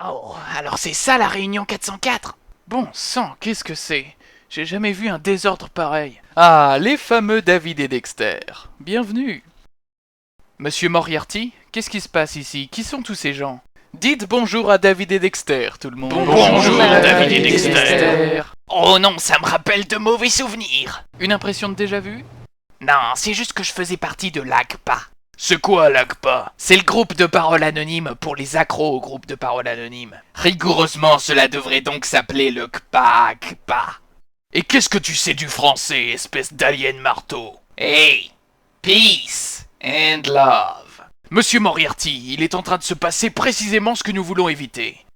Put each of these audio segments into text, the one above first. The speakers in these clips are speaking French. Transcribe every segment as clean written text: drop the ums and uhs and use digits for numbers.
Oh, alors c'est ça la réunion 404? Bon sang, qu'est-ce que c'est? J'ai jamais vu un désordre pareil. Ah, les fameux David et Dexter. Bienvenue. Monsieur Moriarty, qu'est-ce qui se passe ici? Qui sont tous ces gens? Dites bonjour à David et Dexter, tout le monde. Bonjour David et Dexter. Oh non, ça me rappelle de mauvais souvenirs. Une impression de déjà-vu? Non, c'est juste que je faisais partie de l'ACPA. C'est quoi l'ACPA? C'est le groupe de parole anonyme pour les accros au groupe de parole anonyme. Rigoureusement, cela devrait donc s'appeler le CPA. Et qu'est-ce que tu sais du français, espèce d'alien marteau? Hey, peace and love. Monsieur Moriarty, il est en train de se passer précisément ce que nous voulons éviter.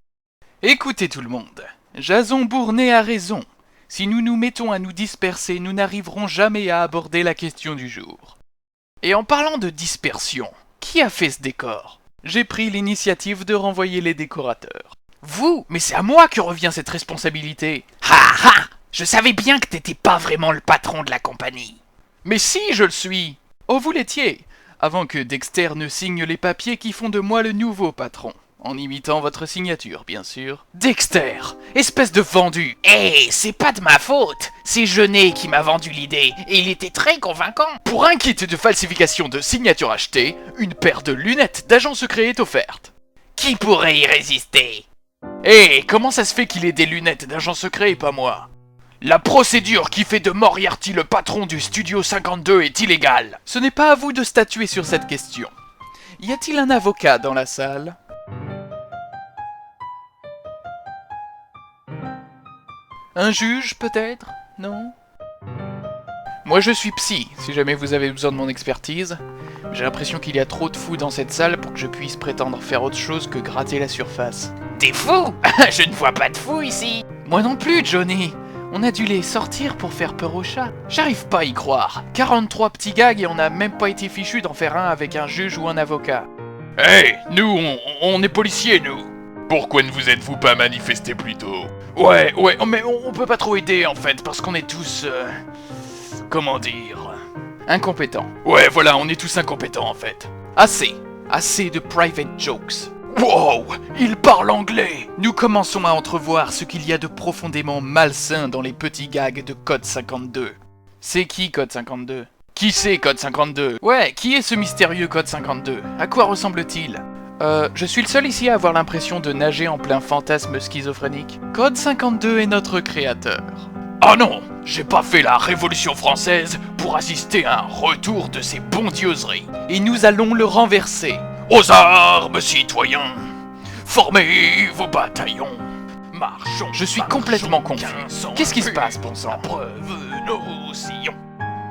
Écoutez tout le monde, Jason Bournet a raison. Si nous nous mettons à nous disperser, nous n'arriverons jamais à aborder la question du jour. Et en parlant de dispersion, qui a fait ce décor? J'ai pris l'initiative de renvoyer les décorateurs. Vous? Mais c'est à moi que revient cette responsabilité. Ha ha! Je savais bien que t'étais pas vraiment le patron de la compagnie. Mais si, je le suis. Oh, vous l'étiez, avant que Dexter ne signe les papiers qui font de moi le nouveau patron. En imitant votre signature, bien sûr. Dexter, espèce de vendu! Hey, c'est pas de ma faute. C'est Jeunet qui m'a vendu l'idée, et il était très convaincant. Pour un kit de falsification de signature acheté, une paire de lunettes d'agent secret est offerte. Qui pourrait y résister? Hé, comment ça se fait qu'il ait des lunettes d'agent secret et pas moi? La procédure qui fait de Moriarty le patron du Studio 52 est illégale. Ce n'est pas à vous de statuer sur cette question. Y a-t-il un avocat dans la salle? Un juge, peut-être? Non? Moi je suis psy, si jamais vous avez besoin de mon expertise. J'ai l'impression qu'il y a trop de fous dans cette salle pour que je puisse prétendre faire autre chose que gratter la surface. T'es fou? Je ne vois pas de fou ici. Moi non plus, Johnny. On a dû les sortir pour faire peur aux chats. J'arrive pas à y croire. 43 petits gags et on n'a même pas été fichu d'en faire un avec un juge ou un avocat. Hey, nous, on est policiers, nous. Pourquoi ne vous êtes-vous pas manifesté plus tôt? Ouais, mais on peut pas trop aider, en fait, parce qu'on est tous... comment dire... incompétents. Ouais, voilà, on est tous incompétents, en fait. Assez de private jokes. Wow, il parle anglais! Nous commençons à entrevoir ce qu'il y a de profondément malsain dans les petits gags de Code 52. C'est qui Code 52? Qui c'est Code 52? Ouais, qui est ce mystérieux Code 52? À quoi ressemble-t-il? Je suis le seul ici à avoir l'impression de nager en plein fantasme schizophrénique. Code 52 est notre créateur. Ah non, j'ai pas fait la Révolution française pour assister à un retour de ces bondieuseries. Et nous allons le renverser. Aux armes, citoyens! Formez vos bataillons! Marchons! Je suis complètement confus. Qu'est-ce qui se passe, bon sang? Preuve nos sillons.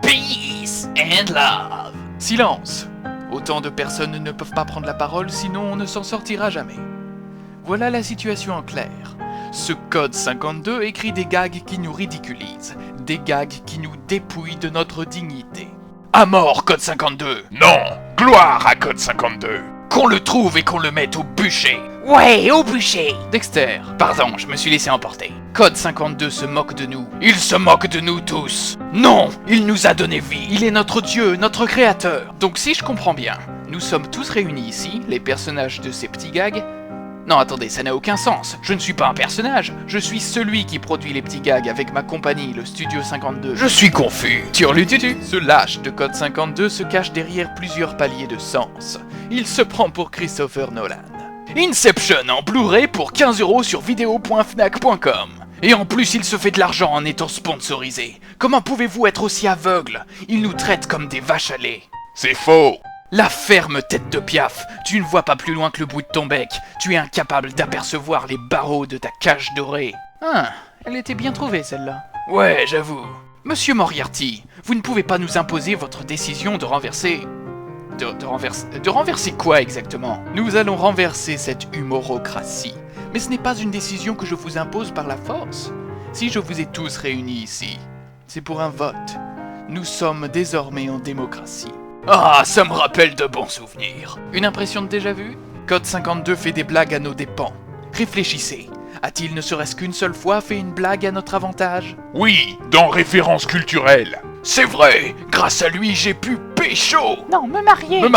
Peace and love. Silence! Autant de personnes ne peuvent pas prendre la parole, sinon on ne s'en sortira jamais. Voilà la situation en clair. Ce Code 52 écrit des gags qui nous ridiculisent, des gags qui nous dépouillent de notre dignité. À mort, Code 52! Non! Gloire à Code 52! Qu'on le trouve et qu'on le mette au bûcher! Ouais, au bûcher. Dexter, pardon, je me suis laissé emporter. Code 52 se moque de nous. Il se moque de nous tous. Non, il nous a donné vie. Il est notre dieu, notre créateur. Donc si je comprends bien, nous sommes tous réunis ici, les personnages de ces petits gags. Non, attendez, ça n'a aucun sens. Je ne suis pas un personnage. Je suis celui qui produit les petits gags avec ma compagnie, le Studio 52. Je suis confus. Turlututu. Ce lâche de Code 52 se cache derrière plusieurs paliers de sens. Il se prend pour Christopher Nolan. Inception en Blu-ray pour 15€ sur video.fnac.com. Et en plus, il se fait de l'argent en étant sponsorisé. Comment pouvez-vous être aussi aveugle? Il nous traite comme des vaches à lait. C'est faux. La ferme tête de Piaf, tu ne vois pas plus loin que le bout de ton bec. Tu es incapable d'apercevoir les barreaux de ta cage dorée. Ah, elle était bien trouvée celle-là. Ouais, j'avoue. Monsieur Moriarty, vous ne pouvez pas nous imposer votre décision de renverser... De renverser quoi exactement? Nous allons renverser cette humorocratie. Mais ce n'est pas une décision que je vous impose par la force. Si je vous ai tous réunis ici, c'est pour un vote. Nous sommes désormais en démocratie. Ah, ça me rappelle de bons souvenirs. Une impression de déjà-vu? Code 52 fait des blagues à nos dépens. Réfléchissez. A-t-il ne serait-ce qu'une seule fois fait une blague à notre avantage? Oui, dans Référence culturelle. C'est vrai, grâce à lui j'ai pu pécho! Non, me marier. Me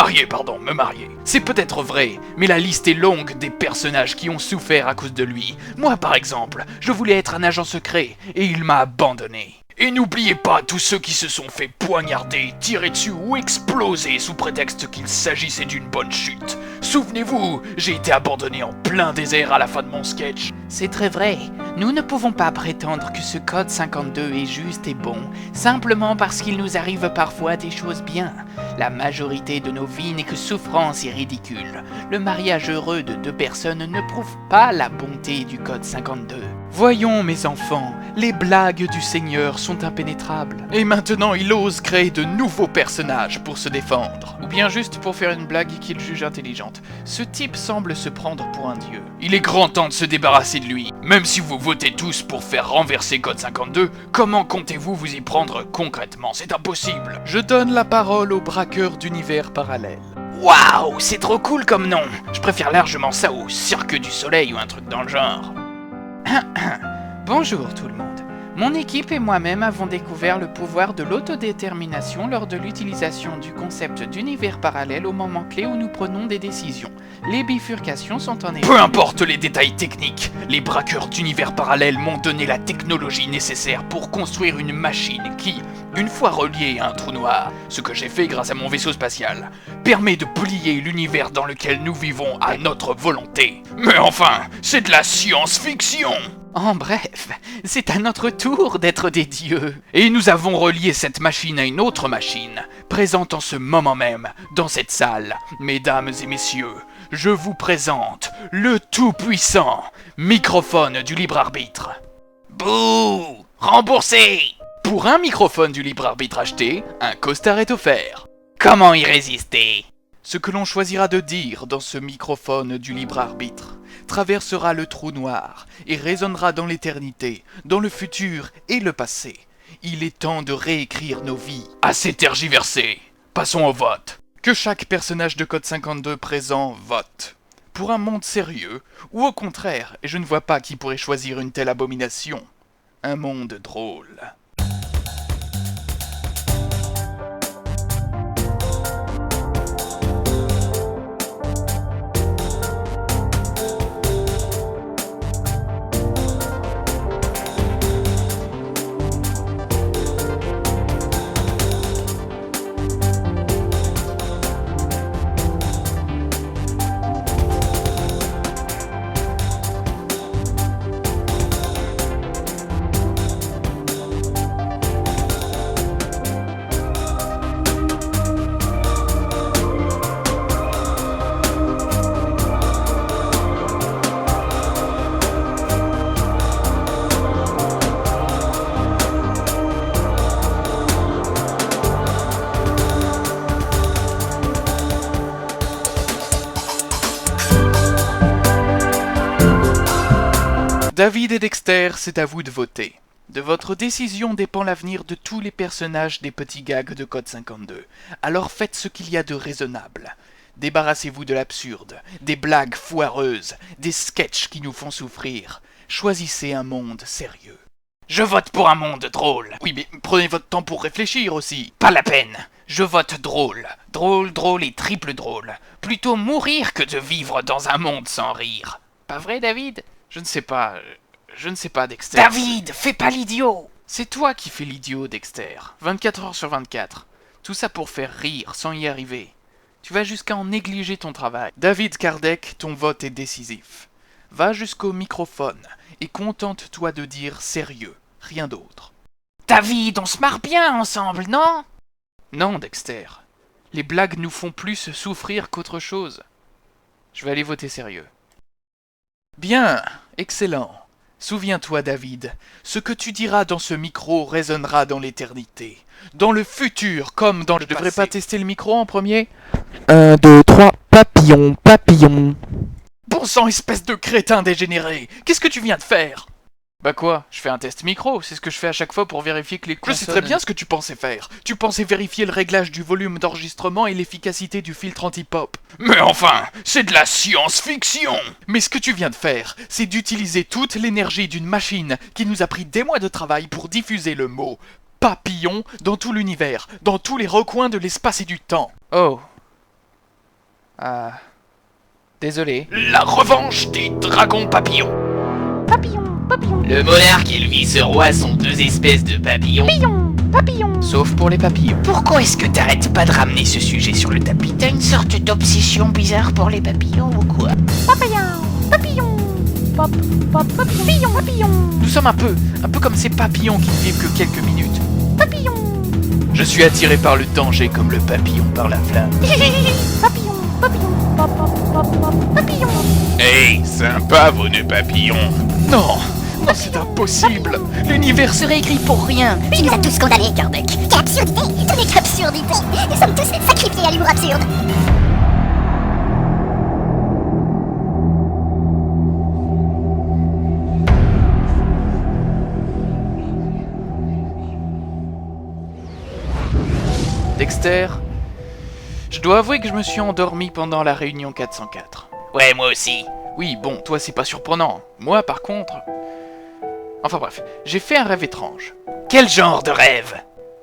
marier. C'est peut-être vrai, mais la liste est longue des personnages qui ont souffert à cause de lui. Moi, par exemple, je voulais être un agent secret, et il m'a abandonné. Et n'oubliez pas tous ceux qui se sont fait poignarder, tirer dessus ou exploser sous prétexte qu'il s'agissait d'une bonne chute. Souvenez-vous, j'ai été abandonné en plein désert à la fin de mon sketch. C'est très vrai. Nous ne pouvons pas prétendre que ce code 52 est juste et bon, simplement parce qu'il nous arrive parfois des choses bien. La majorité de nos vies n'est que souffrance et ridicule. Le mariage heureux de deux personnes ne prouve pas la bonté du code 52. Voyons, mes enfants, les blagues du Seigneur sont impénétrables. Et maintenant, il ose créer de nouveaux personnages pour se défendre. Ou bien juste pour faire une blague qu'il juge intelligente. Ce type semble se prendre pour un dieu. Il est grand temps de se débarrasser de lui. Même si vous votez tous pour faire renverser Code 52, comment comptez-vous vous y prendre concrètement? C'est impossible. Je donne la parole au braqueur d'univers parallèle. Waouh, c'est trop cool comme nom. Je préfère largement ça au Cirque du Soleil ou un truc dans le genre. Bonjour tout le monde. Mon équipe et moi-même avons découvert le pouvoir de l'autodétermination lors de l'utilisation du concept d'univers parallèle au moment clé où nous prenons des décisions. Les bifurcations sont en effet... Peu importe les détails techniques, les braqueurs d'univers parallèles m'ont donné la technologie nécessaire pour construire une machine qui, une fois reliée à un trou noir, ce que j'ai fait grâce à mon vaisseau spatial, permet de plier l'univers dans lequel nous vivons à notre volonté. Mais enfin, c'est de la science-fiction! En bref, c'est à notre tour d'être des dieux. Et nous avons relié cette machine à une autre machine, présente en ce moment même, dans cette salle. Mesdames et messieurs, je vous présente le tout-puissant microphone du libre arbitre. Bouh! Remboursé! Pour un microphone du libre arbitre acheté, un costard est offert. Comment y résister? Ce que l'on choisira de dire dans ce microphone du libre arbitre traversera le trou noir et résonnera dans l'éternité, dans le futur et le passé. Il est temps de réécrire nos vies. Assez tergiversé. Passons au vote. Que chaque personnage de Code 52 présent vote. Pour un monde sérieux, ou au contraire, et je ne vois pas qui pourrait choisir une telle abomination, un monde drôle. David et Dexter, c'est à vous de voter. De votre décision dépend l'avenir de tous les personnages des petits gags de Code 52. Alors faites ce qu'il y a de raisonnable. Débarrassez-vous de l'absurde, des blagues foireuses, des sketchs qui nous font souffrir. Choisissez un monde sérieux. Je vote pour un monde drôle. Oui, mais prenez votre temps pour réfléchir aussi. Pas la peine. Je vote drôle. Drôle, drôle et triple drôle. Plutôt mourir que de vivre dans un monde sans rire. Pas vrai, David? Je ne sais pas, Dexter. David, fais pas l'idiot! C'est toi qui fais l'idiot, Dexter. 24 heures sur 24. Tout ça pour faire rire, sans y arriver. Tu vas jusqu'à en négliger ton travail. David Kardec, ton vote est décisif. Va jusqu'au microphone et contente-toi de dire sérieux, rien d'autre. David, on se marre bien ensemble, non? Non, Dexter. Les blagues nous font plus souffrir qu'autre chose. Je vais aller voter sérieux. Bien, excellent. Souviens-toi, David, ce que tu diras dans ce micro résonnera dans l'éternité. Dans le futur, comme dans le passé. Je devrais pas tester le micro en premier? 1, 2, 3, papillon, papillon. Bon sang, espèce de crétin dégénéré! Qu'est-ce que tu viens de faire? Bah quoi? Je fais un test micro, c'est ce que je fais à chaque fois pour vérifier que les consonnes... Je sais très bien ce que tu pensais faire. Tu pensais vérifier le réglage du volume d'enregistrement et l'efficacité du filtre anti-pop. Mais enfin, c'est de la science-fiction! Mais ce que tu viens de faire, c'est d'utiliser toute l'énergie d'une machine qui nous a pris des mois de travail pour diffuser le mot papillons dans tout l'univers, dans tous les recoins de l'espace et du temps. Oh. Désolé. La revanche des dragons papillons. Le monarque et le vice-roi sont deux espèces de papillons. Sauf pour les papillons. Pourquoi est-ce que t'arrêtes pas de ramener ce sujet sur le tapis? T'as une sorte d'obsession bizarre pour les papillons ou quoi? Nous sommes un peu comme ces papillons qui ne vivent que quelques minutes. Je suis attiré par le danger comme le papillon par la flamme. Hey, sympa vos nœuds papillons. Non, c'est impossible. L'univers Serait écrit pour rien. Tu nous as tous condamnés, Kardec. Quelle absurdité! Tout n'est qu'absurdité! Nous sommes tous sacrifiés à l'humour absurde! Dexter, je dois avouer que je me suis endormi pendant la réunion 404. Ouais, moi aussi. Oui, bon, toi c'est pas surprenant. Moi par contre... Enfin bref, j'ai fait un rêve étrange. Quel genre de rêve?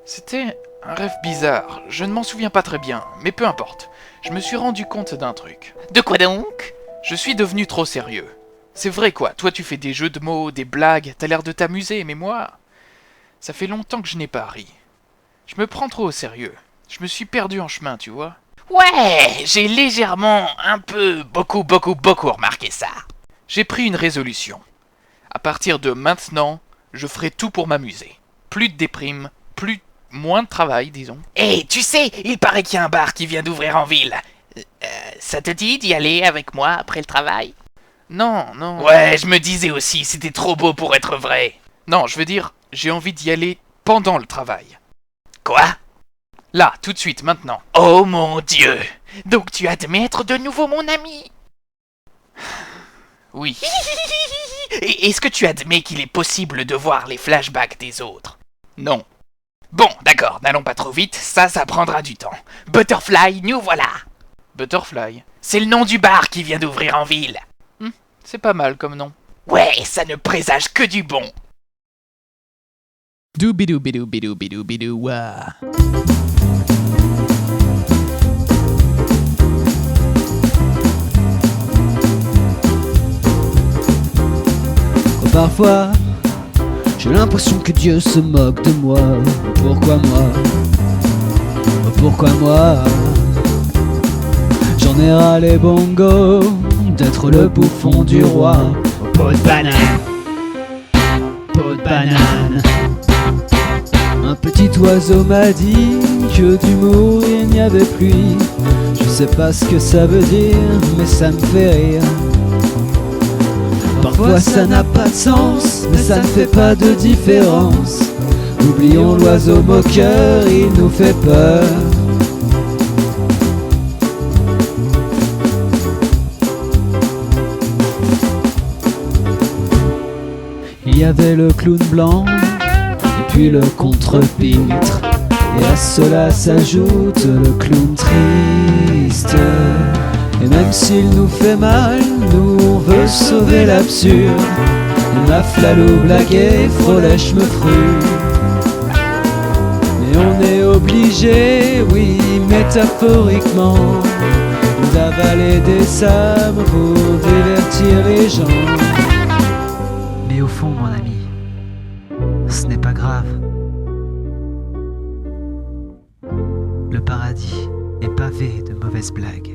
C'était un rêve bizarre, je ne m'en souviens pas très bien, mais peu importe. Je me suis rendu compte d'un truc. De quoi donc? Je suis devenu trop sérieux. C'est vrai quoi, toi tu fais des jeux de mots, des blagues, t'as l'air de t'amuser, mais moi... Ça fait longtemps que je n'ai pas ri. Je me prends trop au sérieux. Je me suis perdu en chemin, tu vois. Ouais, j'ai légèrement, un peu, beaucoup remarqué ça. J'ai pris une résolution. À partir de maintenant, je ferai tout pour m'amuser. Plus de déprime, moins de travail, disons. Hey, tu sais, il paraît qu'il y a un bar qui vient d'ouvrir en ville. Ça te dit d'y aller avec moi après le travail? Non. Ouais, je me disais aussi, c'était trop beau pour être vrai. Non, je veux dire, j'ai envie d'y aller pendant le travail. Quoi? Là, tout de suite, maintenant. Oh mon Dieu! Donc tu admets être de nouveau mon ami? Oui. Et est-ce que tu admets qu'il est possible de voir les flashbacks des autres? Non. Bon, d'accord, n'allons pas trop vite, ça prendra du temps. Butterfly, nous voilà! Butterfly. C'est le nom du bar qui vient d'ouvrir en ville. C'est pas mal comme nom. Ouais, ça ne présage que du bon. Doubidou bidou bidou bidou bidou wa. Parfois, j'ai l'impression que Dieu se moque de moi. Pourquoi moi? Pourquoi moi? J'en ai ras les bongos d'être le bouffon du roi. Peau de banane, peau de banane. Un petit oiseau m'a dit que d'humour il n'y avait plus. Je sais pas ce que ça veut dire, mais ça me fait rire. Parfois ça n'a pas de sens, mais ça ne fait pas de différence. Oublions l'oiseau moqueur, il nous fait peur. Il y avait le clown blanc, et puis le contre-pitre. Et à cela s'ajoute le clown triste. Et même s'il nous fait mal, nous on veut sauver l'absurde. La flalou blaguer, frôlèche me fru. Mais on est obligé, oui, métaphoriquement, d'avaler des sabres pour divertir les gens. Mais au fond, mon ami, ce n'est pas grave. Le paradis est pavé de mauvaises blagues.